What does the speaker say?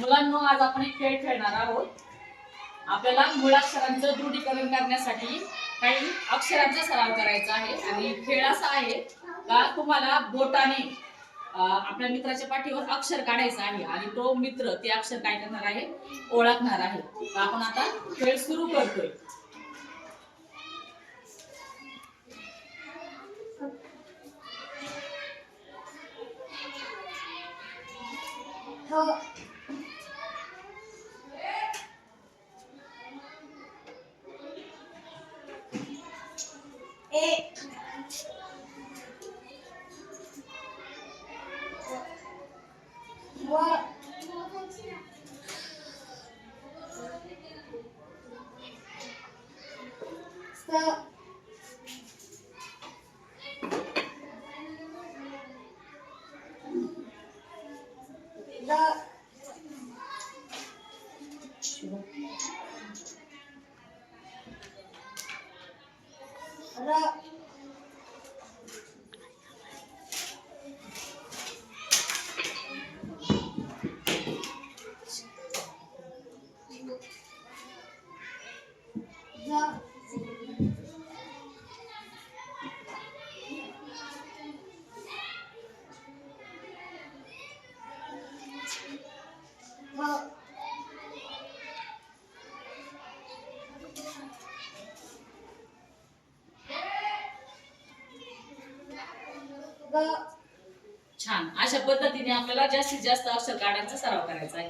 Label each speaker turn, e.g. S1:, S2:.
S1: मुलांनो, आज आपण एक खेळ खेळणार आहोत. आपल्याला मुळाक्षरांचं दृढीकरण करण्यासाठी काही अक्षरांचा सराव करायचा आहे. आणि खेळ असा आहे का तुम्हाला बोटाने आपल्या मित्राच्या पाठीवर अक्षर काढायचं आहे आणि तो मित्र ते अक्षर काय करणार आहे, ओळखणार आहे. तर आपण आता खेळ सुरू करतोय. छान. अशा पद्धतीने आपल्याला जास्तीत जास्त अक्षर काढायचा सराव करायचा आहे.